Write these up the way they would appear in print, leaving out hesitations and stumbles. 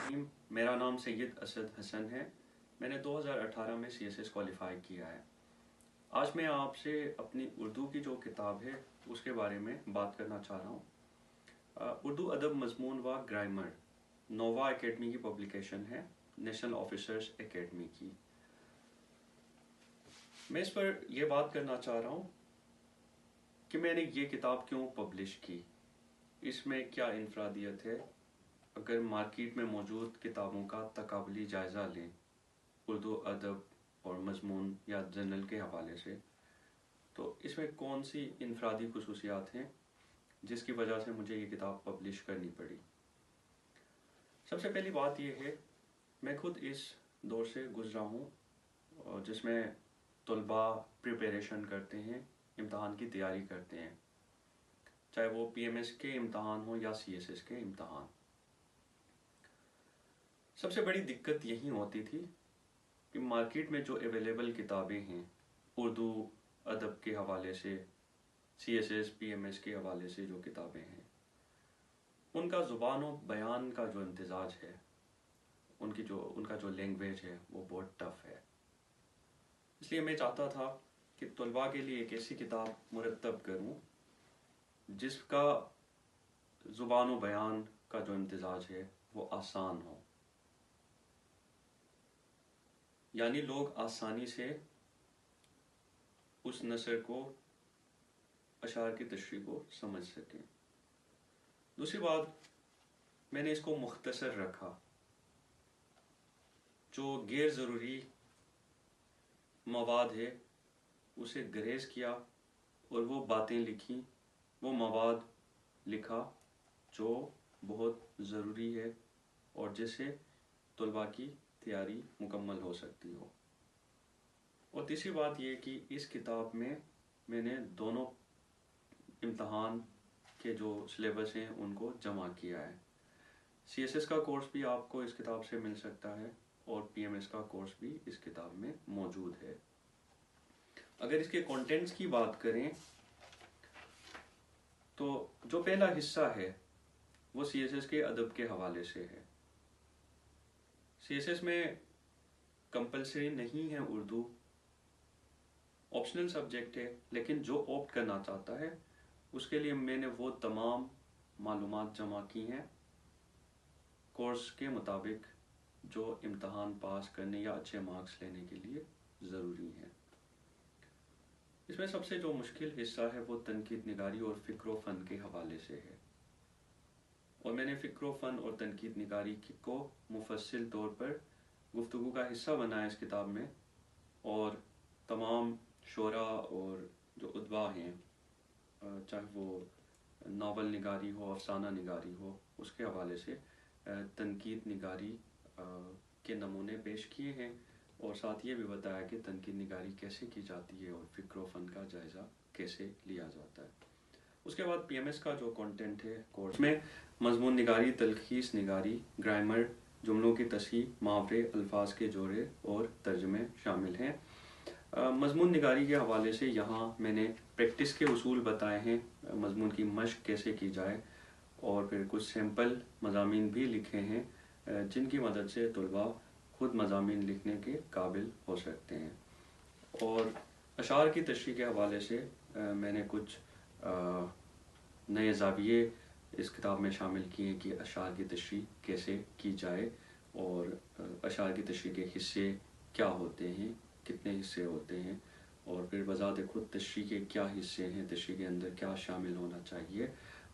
रहीम। मेरा नाम सैयद असद हसन है। मैंने 2018 में CSS क्वालिफाई किया है। आज मैं आपसे अपनी उर्दू की जो किताब है उसके बारे में बात करना चाह रहा हूँ। उर्दू अदब मजमून व ग्रामर नोवा एकेडमी की पब्लिकेशन है, नेशनल ऑफिसर्स एकेडमी की। मैं इस पर यह बात करना चाह रहा हूँ कि मैंने ये किताब क्यों पब्लिश की, इसमें क्या इनफरादियत है। अगर मार्केट में मौजूद किताबों का तकाबली जायज़ा लें उर्दू अदब और मजमून या जर्नल के हवाले से, तो इसमें कौन सी इनफरादी खुसूसियात हैं जिसकी वजह से मुझे ये किताब पब्लिश करनी पड़ी। सबसे पहली बात यह है, मैं खुद इस दौर से गुजरा हूँ जिसमें तलबा प्रिपरेशन करते हैं, इम्तहान की तैयारी करते हैं, चाहे वो PMS के इम्तहान हो या CSS के इम्तहान। सबसे बड़ी दिक्कत यही होती थी कि मार्केट में जो अवेलेबल किताबें हैं उर्दू अदब के हवाले से, CSS PMS के हवाले से जो किताबें हैं, उनका ज़ुबान और बयान का जो इम्तिजाज है, उनका जो लैंग्वेज है वो बहुत टफ़ है। इसलिए मैं चाहता था कि तलबा के लिए एक ऐसी किताब मुरतब करूं जिसका ज़ुबान और बयान का जो इम्तिजाज है वो आसान हो, यानी लोग आसानी से उस नसर को, अशार की तशरीह को समझ सकें। दूसरी बात, मैंने इसको मुख्तसर रखा, जो गैर ज़रूरी मवाद है उसे गरेज किया और वो बातें लिखी, वो मवाद लिखा जो बहुत ज़रूरी है और जिससे तलबा की तैयारी मुकम्मल हो सकती हो। और तीसरी बात ये कि इस किताब में मैंने दोनों इम्तहान के जो सिलेबस हैं उनको जमा किया है। CSS का कोर्स भी आपको इस किताब से मिल सकता है और PMS का कोर्स भी इस किताब में मौजूद है। अगर इसके कंटेंट्स की बात करें तो जो पहला हिस्सा है वो CSS के अदब के हवाले से है। CSS में कंपलसरी नहीं है उर्दू, ऑप्शनल सब्जेक्ट है, लेकिन जो ऑप्ट करना चाहता है उसके लिए मैंने वो तमाम मालूमात जमा की हैं कोर्स के मुताबिक जो इम्तहान पास करने या अच्छे मार्क्स लेने के लिए ज़रूरी है। इसमें सबसे जो मुश्किल हिस्सा है वो तनकीद निगारी और फ़िक्र व फ़न के हवाले से है, और मैंने फ़िक्र व फ़न और तनकीद निगारी को मुफस्सिल तौर पर गुफ्तगू का हिस्सा बनाया इस किताब में, और तमाम शोरा और जो उद्बा हैं, चाहे वो नावल निगारी हो, अफसाना निगारी हो, उसके हवाले से तनकीद निगारी के नमूने पेश किए हैं, और साथ ये भी बताया कि तनकीद निगारी कैसे की जाती है और फ़िक्र व फ़न का जायज़ा कैसे लिया जाता है। उसके बाद PMS का जो कंटेंट है कोर्स में मजमून निगारी, तलखीस निगारी, ग्रामर, जुमलों की तस्हीह, मुहावरे, अल्फाज के जोड़े और तर्जमे शामिल हैं। मजमून निगारी के हवाले से यहाँ मैंने प्रैक्टिस के उसूल बताए हैं, मजमून की मशक कैसे की जाए, और फिर कुछ सैम्पल मज़ामीन भी लिखे हैं जिनकी मदद से तलबा खुद मज़ामीन लिखने के काबिल हो सकते हैं। और अशार की तशरीह के हवाले से मैंने कुछ नए ज़ाविये इस किताब में शामिल किए हैं कि अशार की तशरीह कैसे की जाए और अशार की तशरीह के हिस्से क्या होते हैं, कितने हिस्से होते हैं, और फिर बज़ात खुद तशरीह के क्या हिस्से हैं, तशरीह के अंदर क्या शामिल होना चाहिए,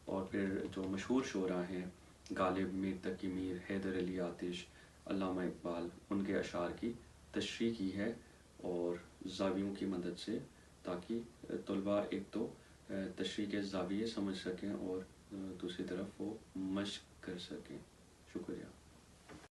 और फिर जो मशहूर शोरा हैं गालिब, मीर तकी मीर, हैदर अली आतिश, अल्लामा इकबाल, उनके अशार की तशरीह की है और ज़ावियों की मदद से, ताकि तलबा एक तो तशरीह के ज़ाविये समझ सकें और दूसरी तरफ वो मश्क कर सकें। शुक्रिया।